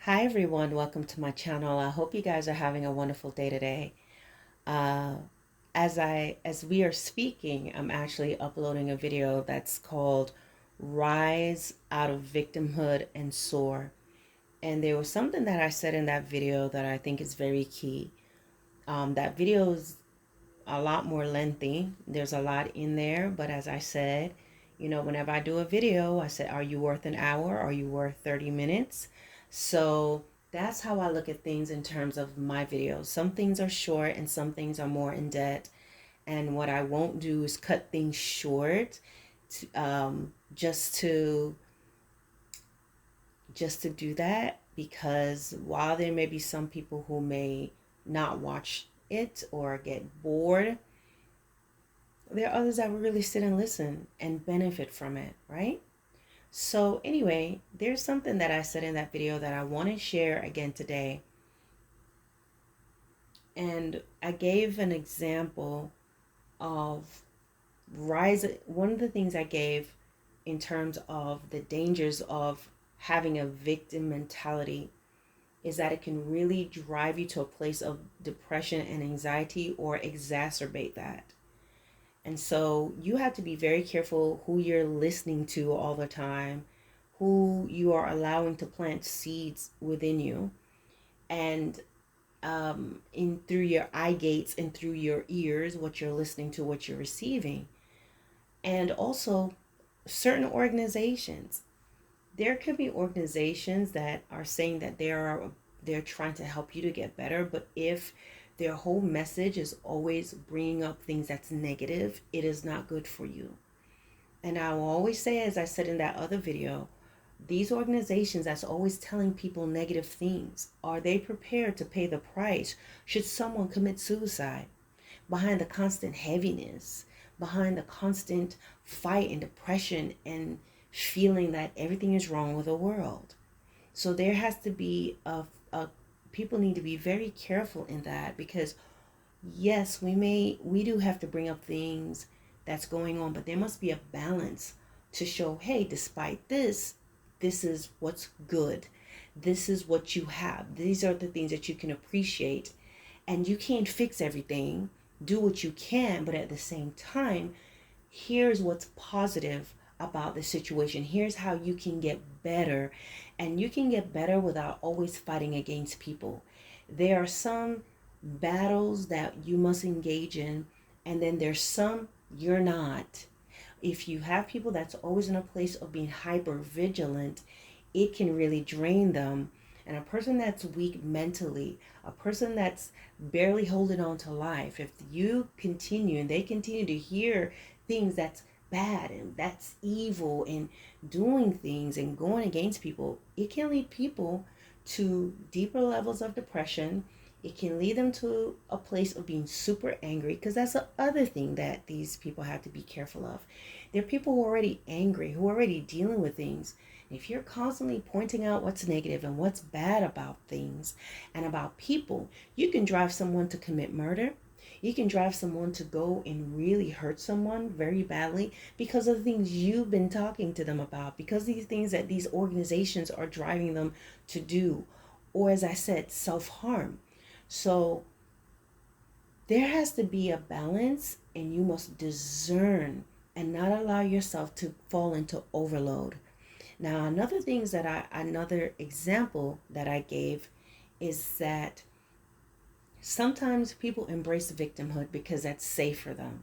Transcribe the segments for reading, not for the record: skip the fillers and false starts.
Hi everyone, welcome to my channel. I hope you guys are having a wonderful day today. Uh, as we are speaking, I'm actually uploading a video that's called Rise Out of Victimhood and Soar. And there was something that I said in that video that I think is very key. That video is a lot more lengthy. There's a lot in there, but as I said, whenever I do a video, I said, are you worth an hour? Are you worth 30 minutes? So that's how I look at things in terms of my videos. Some things are short and some things are more in depth. And what I won't do is cut things short just to do that, because while there may be some people who may not watch it or get bored, there are others that will really sit and listen and benefit from it, right? So anyway, there's something that I said in that video that I want to share again today. And I gave an example of one of the things I gave in terms of the dangers of having a victim mentality is that it can really drive you to a place of depression and anxiety or exacerbate that. And so you have to be very careful who you're listening to all the time, who you are allowing to plant seeds within you, and in through your eye gates and through your ears, what you're listening to, what you're receiving. And also certain organizations. There could be organizations that are saying that they're trying to help you to get better, but if their whole message is always bringing up things that's negative, it is not good for you. And I will always say, as I said in that other video, these organizations that's always telling people negative things, are they prepared to pay the price should someone commit suicide? Behind the constant heaviness, behind the constant fight and depression and feeling that everything is wrong with the world. So there has to be a people need to be very careful in that, because yes, we do have to bring up things that's going on, but there must be a balance to show, hey, despite this, this is what's good. This is what you have. These are the things that you can appreciate. And you can't fix everything. Do what you can, but at the same time, here's what's positive about the situation. Here's how you can get better. And you can get better without always fighting against people. There are some battles that you must engage in, and then there's some you're not. If you have people that's always in a place of being hyper vigilant, it can really drain them. And a person that's weak mentally, a person that's barely holding on to life, if you continue and they continue to hear things that's bad and that's evil and doing things and going against people, it can lead people to deeper levels of depression. It can lead them to a place of being super angry, because that's the other thing that these people have to be careful of. There are people who are already angry, who are already dealing with things. If you're constantly pointing out what's negative and what's bad about things and about people, you can drive someone to commit murder. You can drive someone to go and really hurt someone very badly because of the things you've been talking to them about, because these things that these organizations are driving them to do, or as I said, self-harm. So there has to be a balance, and you must discern and not allow yourself to fall into overload. Now, another example that I gave is that sometimes people embrace victimhood because that's safe for them.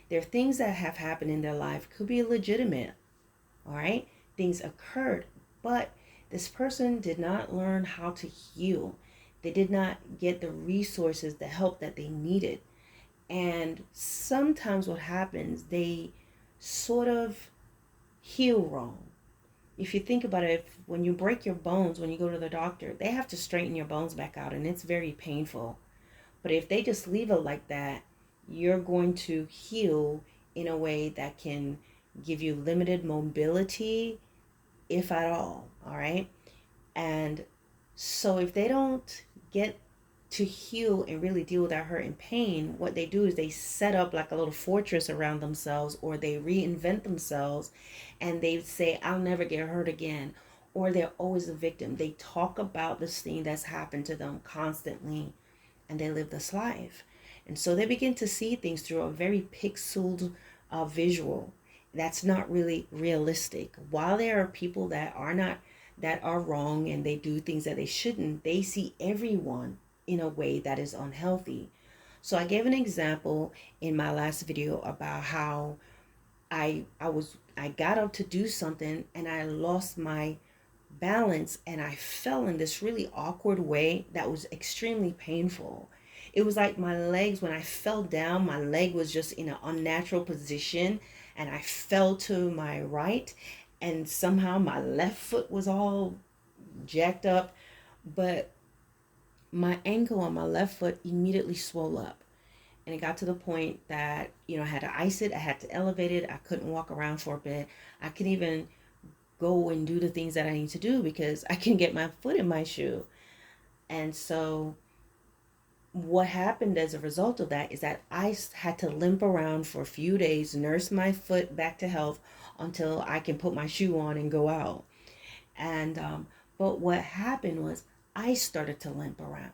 There are things that have happened in their life, could be legitimate, all right? Things occurred, but this person did not learn how to heal. They did not get the resources, the help that they needed. And sometimes what happens, they sort of heal wrong. If you think about it, when you break your bones, when you go to the doctor, they have to straighten your bones back out, and it's very painful. But if they just leave it like that, you're going to heal in a way that can give you limited mobility, if at all right? And so if they don't get to heal and really deal with that hurt and pain, what they do is they set up like a little fortress around themselves, or they reinvent themselves and they say, I'll never get hurt again, or they're always a victim. They talk about this thing that's happened to them constantly, and they live this life. And so they begin to see things through a very pixeled visual that's not really realistic. While there are people that are not, that are wrong and they do things that they shouldn't, they see everyone in a way that is unhealthy. So I gave an example in my last video about how I got up to do something and I lost my balance and I fell in this really awkward way that was extremely painful. It was like my legs, when I fell down, my leg was just in an unnatural position and I fell to my right, and somehow my left foot was all jacked up, but my ankle on my left foot immediately swelled up. And it got to the point that, I had to ice it, I had to elevate it, I couldn't walk around for a bit. I couldn't even go and do the things that I need to do because I can get my foot in my shoe. And so what happened as a result of that is that I had to limp around for a few days, nurse my foot back to health until I can put my shoe on and go out. And but what happened was I started to limp around.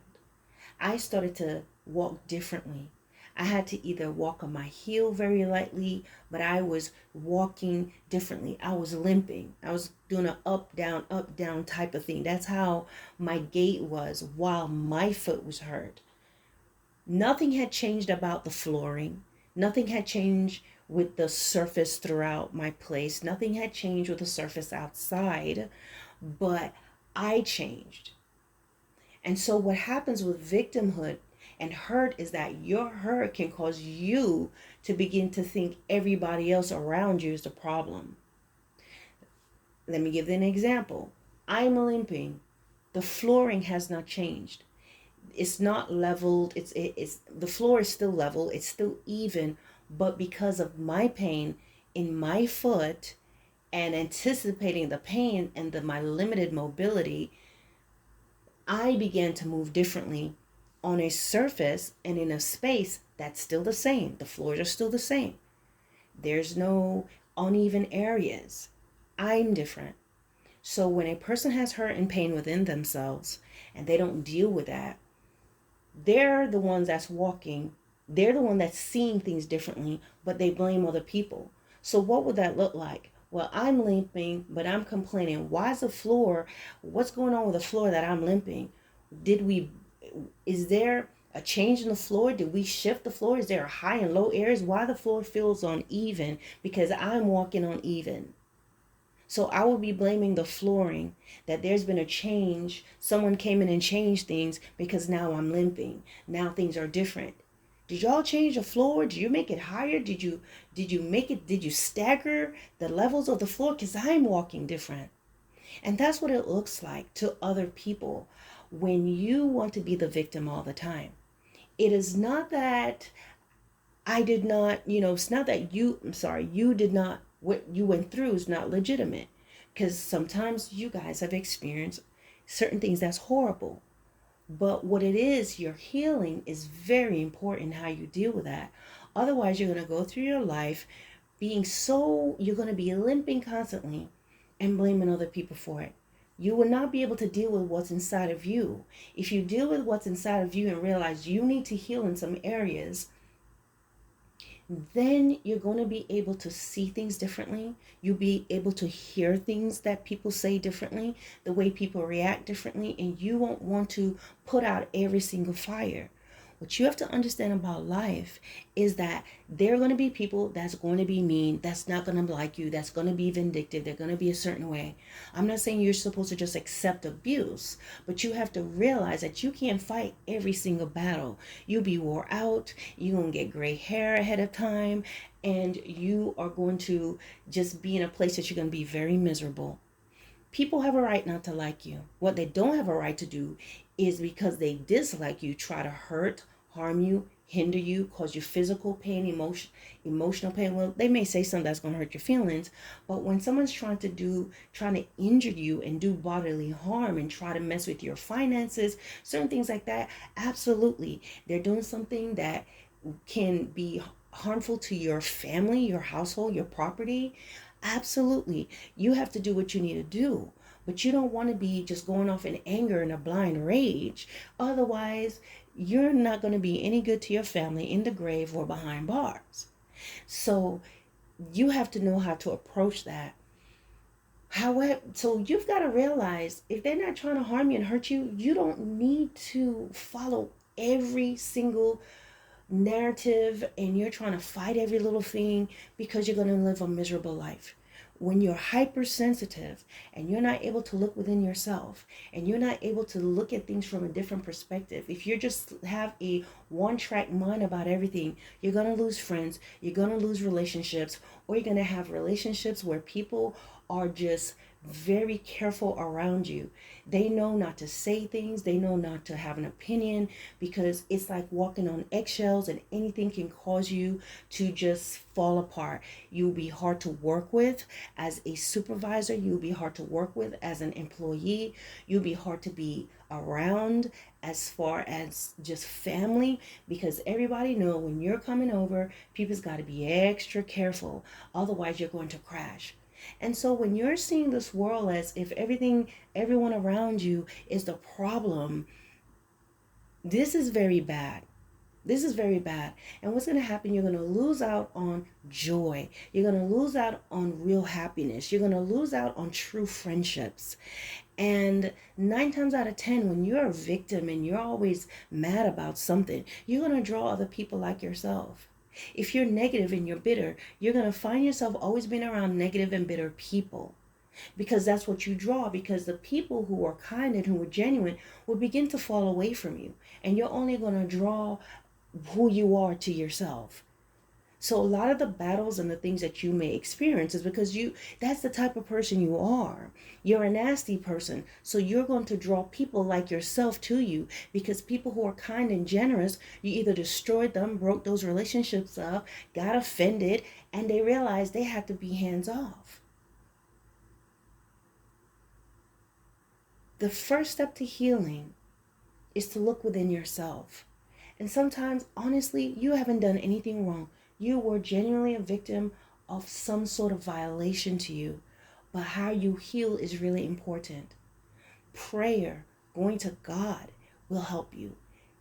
I started to walk differently. I had to either walk on my heel very lightly, but I was walking differently. I was limping. I was doing an up, down type of thing. That's how my gait was while my foot was hurt. Nothing had changed about the flooring. Nothing had changed with the surface throughout my place. Nothing had changed with the surface outside, but I changed. And so what happens with victimhood and hurt is that your hurt can cause you to begin to think everybody else around you is the problem. Let me give you an example. I'm limping. The flooring has not changed. It's not leveled. It's the floor is still level. It's still even, but because of my pain in my foot and anticipating the pain and my limited mobility, I began to move differently on a surface and in a space that's still the same. The floors are still the same. There's no uneven areas. I'm different. So when a person has hurt and pain within themselves and they don't deal with that, they're the ones that's walking. They're the one that's seeing things differently, but they blame other people. So what would that look like? Well, I'm limping, but I'm complaining. Why is the floor, what's going on with the floor that I'm limping? Is there a change in the floor? Did we shift the floor? Is there a high and low areas? Why the floor feels uneven? Because I'm walking uneven. So I will be blaming the flooring, that there's been a change. Someone came in and changed things because now I'm limping. Now things are different. Did y'all change the floor? Did you make it higher? Did you stagger the levels of the floor? Because I'm walking different. And that's what it looks like to other people when you want to be the victim all the time. It is not that I did not, it's not that you did not, what you went through is not legitimate. Because sometimes you guys have experienced certain things that's horrible. But what it is, your healing is very important, how you deal with that. Otherwise, you're going to go through your life you're going to be limping constantly and blaming other people for it. You will not be able to deal with what's inside of you. If you deal with what's inside of you and realize you need to heal in some areas, then you're going to be able to see things differently. You'll be able to hear things that people say differently, the way people react differently, and you won't want to put out every single fire. What you have to understand about life is that there are going to be people that's going to be mean, that's not going to like you, that's going to be vindictive, they're going to be a certain way. I'm not saying you're supposed to just accept abuse, but you have to realize that you can't fight every single battle. You'll be wore out, you're going to get gray hair ahead of time, and you are going to just be in a place that you're going to be very miserable. People have a right not to like you. What they don't have a right to do is, because they dislike you, try to hurt, harm you, hinder you, cause you physical pain, emotional pain. Well, they may say something that's going to hurt your feelings, but when someone's trying to injure you and do bodily harm and try to mess with your finances, certain things like that, absolutely. They're doing something that can be harmful to your family, your household, your property. Absolutely. You have to do what you need to do. But you don't want to be just going off in anger and a blind rage. Otherwise, you're not going to be any good to your family in the grave or behind bars. So you have to know how to approach that. However, so you've got to realize if they're not trying to harm you and hurt you, you don't need to follow every single narrative and you're trying to fight every little thing because you're going to live a miserable life. When you're hypersensitive and you're not able to look within yourself and you're not able to look at things from a different perspective, if you just have a one-track mind about everything, you're going to lose friends, you're going to lose relationships, or you're going to have relationships where people are just very careful around you. They know not to say things, they know not to have an opinion, because it's like walking on eggshells and anything can cause you to just fall apart. You'll be hard to work with as a supervisor, you'll be hard to work with as an employee, you'll be hard to be around as far as just family, because everybody know when you're coming over, people's got to be extra careful, otherwise you're going to crash. And so when you're seeing this world as if everyone around you is the problem, this is very bad. This is very bad. And what's going to happen, you're going to lose out on joy. You're going to lose out on real happiness. You're going to lose out on true friendships. And 9 times out of 10, when you're a victim and you're always mad about something, you're going to draw other people like yourself. If you're negative and you're bitter, you're going to find yourself always being around negative and bitter people, because that's what you draw, because the people who are kind and who are genuine will begin to fall away from you, and you're only going to draw who you are to yourself. So a lot of the battles and the things that you may experience is because that's the type of person you are. You're a nasty person. So you're going to draw people like yourself to you, because people who are kind and generous, you either destroyed them, broke those relationships up, got offended, and they realized they had to be hands off. The first step to healing is to look within yourself. And sometimes, honestly, you haven't done anything wrong. You were genuinely a victim of some sort of violation to you. But how you heal is really important. Prayer, going to God, will help you.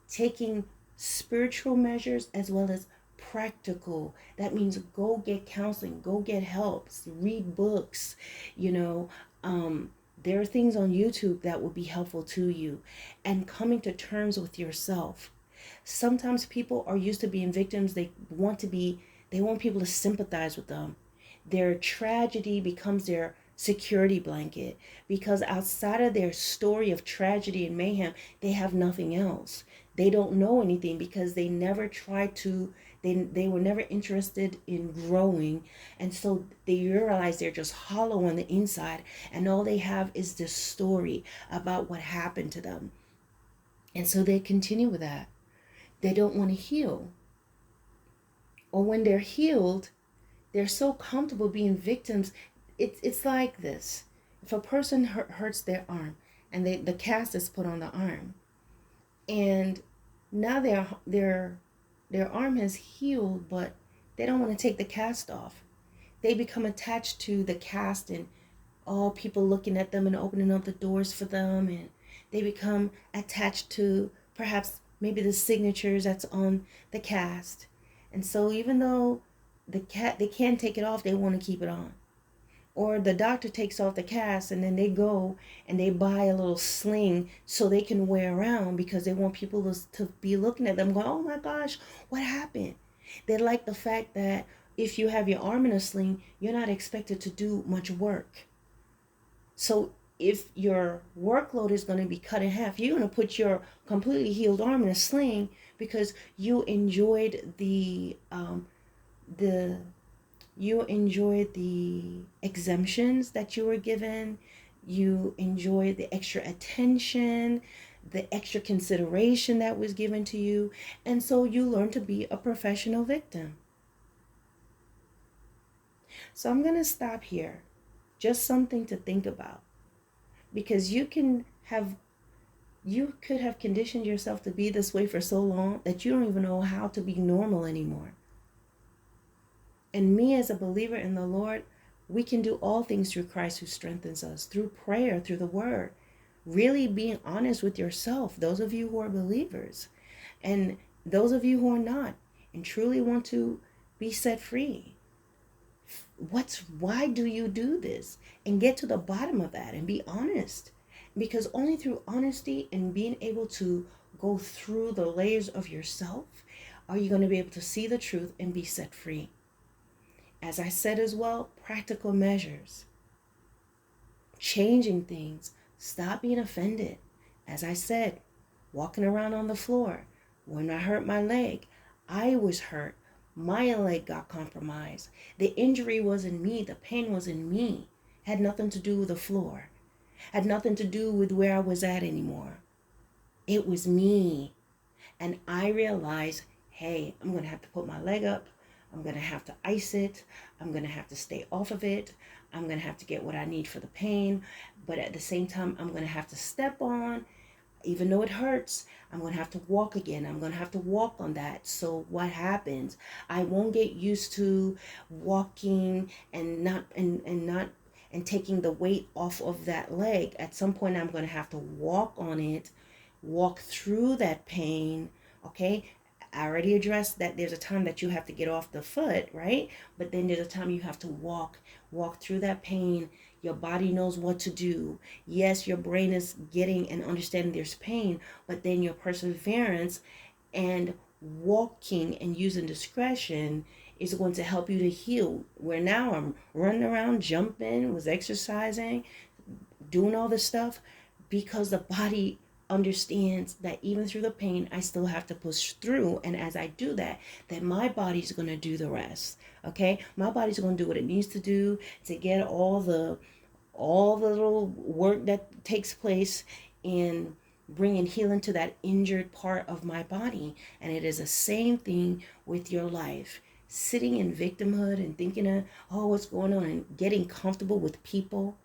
Taking spiritual measures as well as practical. That means go get counseling, go get help, read books, there are things on YouTube that will be helpful to you, and coming to terms with yourself. Sometimes people are used to being victims. They want people to sympathize with them. Their tragedy becomes their security blanket, because outside of their story of tragedy and mayhem, they have nothing else. They don't know anything because they never tried to, they were never interested in growing. And so they realize they're just hollow on the inside, and all they have is this story about what happened to them. And so they continue with that. They don't want to heal. Or when they're healed, they're so comfortable being victims. It's like this. If a person hurts their arm and the cast is put on the arm, and now their arm has healed, but they don't want to take the cast off. They become attached to the cast, and all people looking at them and opening up the doors for them, and they become attached to perhaps maybe the signatures that's on the cast. And so even though they can't take it off, they want to keep it on. Or the doctor takes off the cast and then they go and they buy a little sling so they can wear around, because they want people to be looking at them going, oh my gosh, what happened? They like the fact that if you have your arm in a sling, you're not expected to do much work. So if your workload is going to be cut in half, you're going to put your completely healed arm in a sling because you enjoyed the exemptions that you were given. You enjoyed the extra attention, the extra consideration that was given to you. And so you learn to be a professional victim. So I'm going to stop here. Just something to think about. Because you could have conditioned yourself to be this way for so long that you don't even know how to be normal anymore. And me, as a believer in the Lord, We can do all things through Christ who strengthens us, through prayer, through the word. Really being honest with yourself, those of you who are believers, and those of you who are not, and truly want to be set free. Why do you do this? And get to the bottom of that and be honest. Because only through honesty and being able to go through the layers of yourself are you going to be able to see the truth and be set free. As I said as well, practical measures, changing things, stop being offended. As I said, walking around on the floor. When I hurt my leg, I was hurt. My leg got compromised. The injury was in me. The pain was in me. Had nothing to do with the floor. Had nothing to do with where I was at anymore. It was me. And I realized, hey, I'm going to have to put my leg up. I'm going to have to ice it. I'm going to have to stay off of it. I'm going to have to get what I need for the pain. But at the same time, I'm going to have to step on. Even though it hurts, I'm going to have to walk again. I'm going to have to walk on that. So what happens? I won't get used to walking and not and taking the weight off of that leg. At some point, I'm going to have to walk on it, walk through that pain. Okay, I already addressed that there's a time that you have to get off the foot, right? But then there's a time you have to walk through that pain. Your body knows what to do. Yes, your brain is getting and understanding there's pain, but then your perseverance and walking and using discretion is going to help you to heal. Where now I'm running around, jumping, was exercising, doing all this stuff because the body understands that even through the pain, I still have to push through. And as I do that, then my body's going to do the rest. Okay. My body's going to do what it needs to do to get all the little work that takes place in bringing healing to that injured part of my body. And it is the same thing with your life. Sitting in victimhood and thinking of, oh, what's going on, and getting comfortable with people,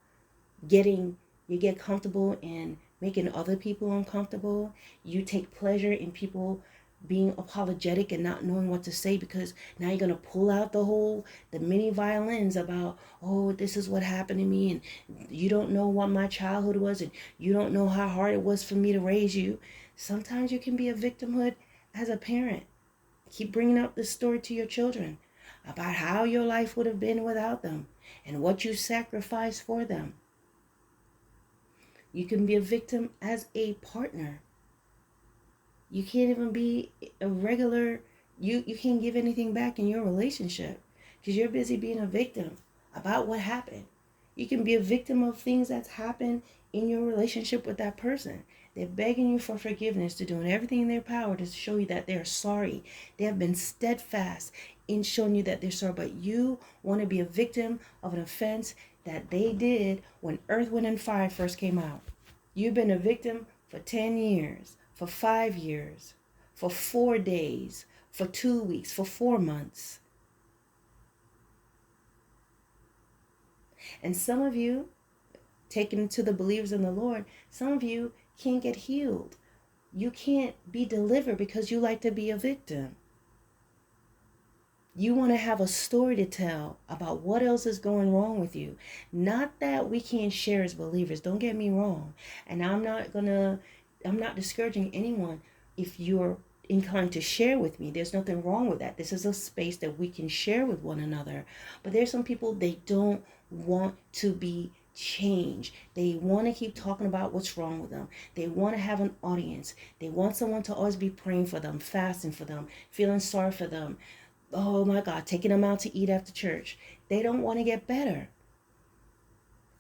you get comfortable in making other people uncomfortable. You take pleasure in people being apologetic and not knowing what to say, because now you're going to pull out the mini violins about, oh, this is what happened to me, and you don't know what my childhood was, and you don't know how hard it was for me to raise you. Sometimes you can be a victimhood as a parent. Keep bringing up this story to your children about how your life would have been without them and what you sacrificed for them. You can be a victim as a partner. You can't even be a regular, you can't give anything back in your relationship because you're busy being a victim about what happened. You can be a victim of things that's happened in your relationship with that person. They're begging you for forgiveness, to doing everything in their power to show you that they're sorry. They have been steadfast in showing you that they're sorry, but you want to be a victim of an offense that they did when Earth, Wind, and Fire first came out. You've been a victim for 10 years, for 5 years, for 4 days, for 2 weeks, for 4 months. And some of you, taken to the believers in the Lord, some of you can't get healed. You can't be delivered because you like to be a victim. You want to have a story to tell about what else is going wrong with you. Not that we can't share as believers. Don't get me wrong. And I'm not discouraging anyone if you're inclined to share with me. There's nothing wrong with that. This is a space that we can share with one another. But there's some people, they don't want to be changed. They want to keep talking about what's wrong with them. They want to have an audience. They want someone to always be praying for them, fasting for them, feeling sorry for them. Oh my God, taking them out to eat after church. They don't want to get better.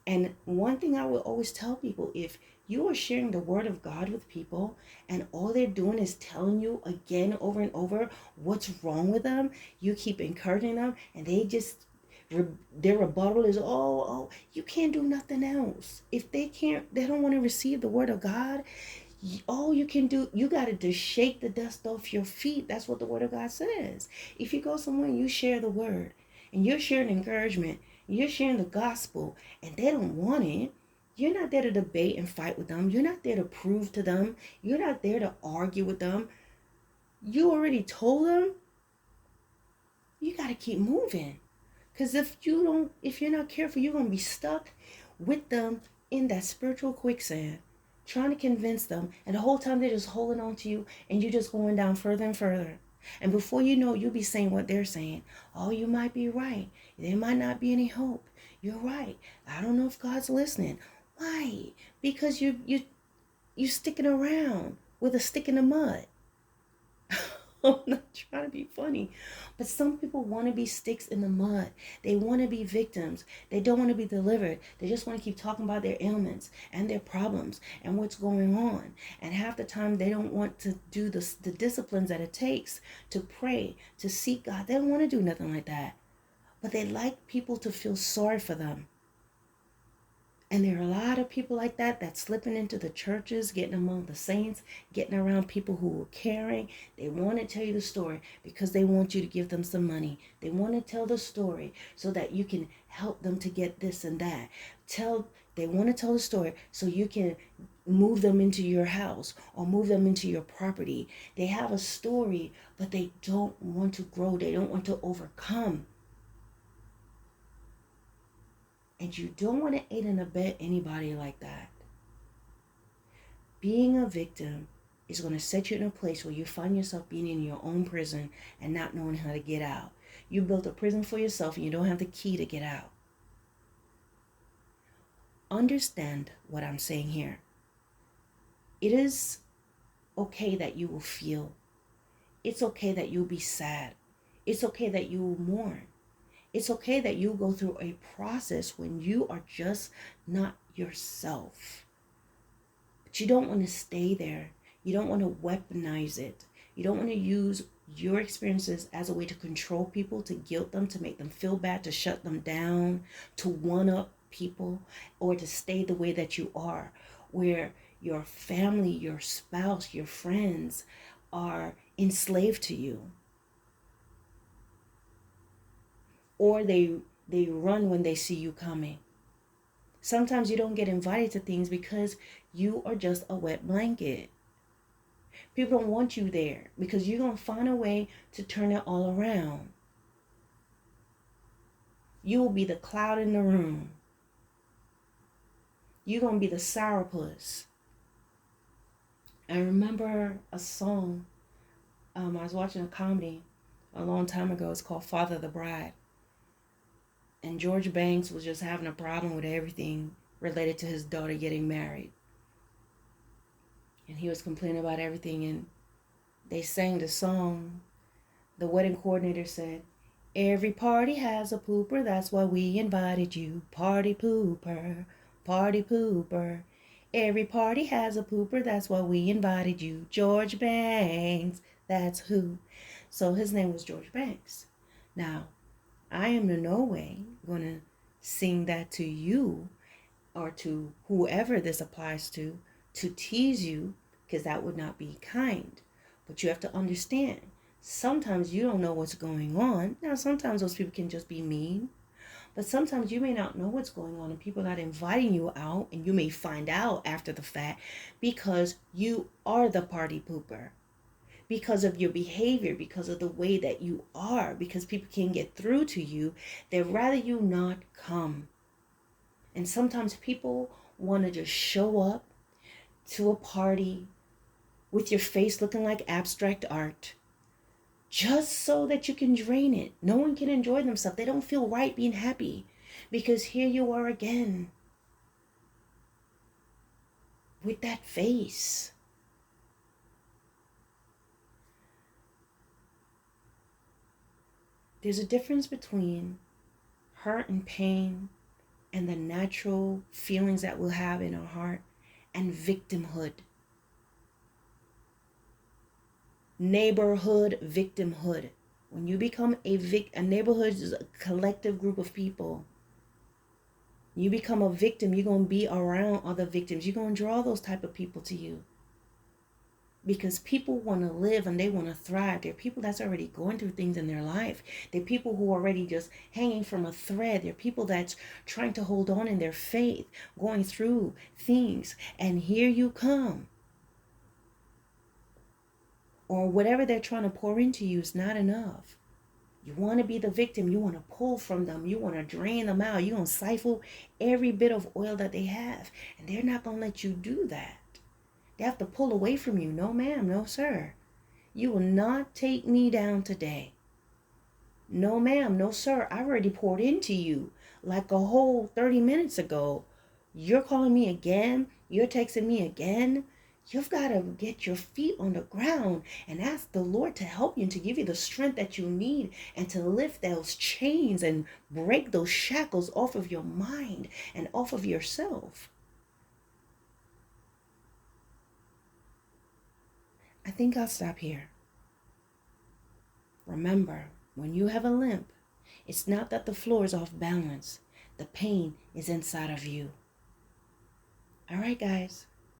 And one thing I will always tell people, if you are sharing the word of God with people and all they're doing is telling you again, over and over, what's wrong with them, you keep encouraging them, and their rebuttal is, oh, you can't do nothing else. If they don't want to receive the word of God, all you can do, you got to just shake the dust off your feet. That's what the word of God says. If you go somewhere and you share the word and you're sharing encouragement, you're sharing the gospel, and they don't want it, you're not there to debate and fight with them. You're not there to prove to them. You're not there to argue with them. You already told them. You got to keep moving. Because if you're not careful, you're going to be stuck with them in that spiritual quicksand, trying to convince them. And the whole time they're just holding on to you, and you're just going down further and further. And before you know, you'll be saying what they're saying. Oh, you might be right. There might not be any hope. You're right. I don't know if God's listening. Why? Because you sticking around with a stick in the mud. I'm not trying to be funny, but some people want to be sticks in the mud. They want to be victims. They don't want to be delivered. They just want to keep talking about their ailments and their problems and what's going on. And half the time they don't want to do the disciplines that it takes to pray, to seek God. They don't want to do nothing like that. But they like people to feel sorry for them. And there are a lot of people like that slipping into the churches, getting among the saints, getting around people who are caring. They want to tell you the story because they want you to give them some money. They want to tell the story so that you can help them to get this and that. They want to tell the story so you can move them into your house or move them into your property. They have a story, but they don't want to grow. They don't want to overcome. And you don't want to aid and abet anybody like that. Being a victim is going to set you in a place where you find yourself being in your own prison and not knowing how to get out. You built a prison for yourself and you don't have the key to get out. Understand what I'm saying here. It is okay that you will feel. It's okay that you'll be sad. It's okay that you will mourn. It's okay that you go through a process when you are just not yourself. But you don't want to stay there. You don't want to weaponize it. You don't want to use your experiences as a way to control people, to guilt them, to make them feel bad, to shut them down, to one-up people, or to stay the way that you are, where your family, your spouse, your friends are enslaved to you. Or they run when they see you coming. Sometimes you don't get invited to things because you are just a wet blanket. People don't want you there because you're going to find a way to turn it all around. You will be the cloud in the room. You're going to be the sourpuss. I remember a song. I was watching a comedy a long time ago. It's called Father of the Bride. And George Banks was just having a problem with everything related to his daughter getting married. And he was complaining about everything. And they sang the song. The wedding coordinator said, "Every party has a pooper. That's why we invited you. Party pooper, party pooper. Every party has a pooper. That's why we invited you. George Banks, that's who." So his name was George Banks. Now, I am in no way going to sing that to you or to whoever this applies to tease you, because that would not be kind. But you have to understand, sometimes you don't know what's going on. Now, sometimes those people can just be mean, but sometimes you may not know what's going on and people are not inviting you out, and you may find out after the fact because you are the party pooper. Because of your behavior, because of the way that you are, because people can't get through to you, they'd rather you not come. And sometimes people want to just show up to a party with your face looking like abstract art just so that you can drain it. No one can enjoy themselves. They don't feel right being happy because here you are again with that face. There's a difference between hurt and pain and the natural feelings that we'll have in our heart and victimhood. Neighborhood victimhood. When you become a neighborhood is a collective group of people. You become a victim, you're going to be around other victims. You're going to draw those type of people to you. Because people want to live and they want to thrive. They're people that's already going through things in their life. They're people who are already just hanging from a thread. They're people that's trying to hold on in their faith, going through things. And here you come. Or whatever they're trying to pour into you is not enough. You want to be the victim. You want to pull from them. You want to drain them out. You're going to siphon every bit of oil that they have. And they're not going to let you do that. They have to pull away from you. No, ma'am. No, sir. You will not take me down today. No, ma'am. No, sir. I already poured into you like a whole 30 minutes ago. You're calling me again. You're texting me again. You've got to get your feet on the ground and ask the Lord to help you and to give you the strength that you need and to lift those chains and break those shackles off of your mind and off of yourself. I think I'll stop here. Remember, when you have a limp, it's not that the floor is off balance. The pain is inside of you. All right, guys.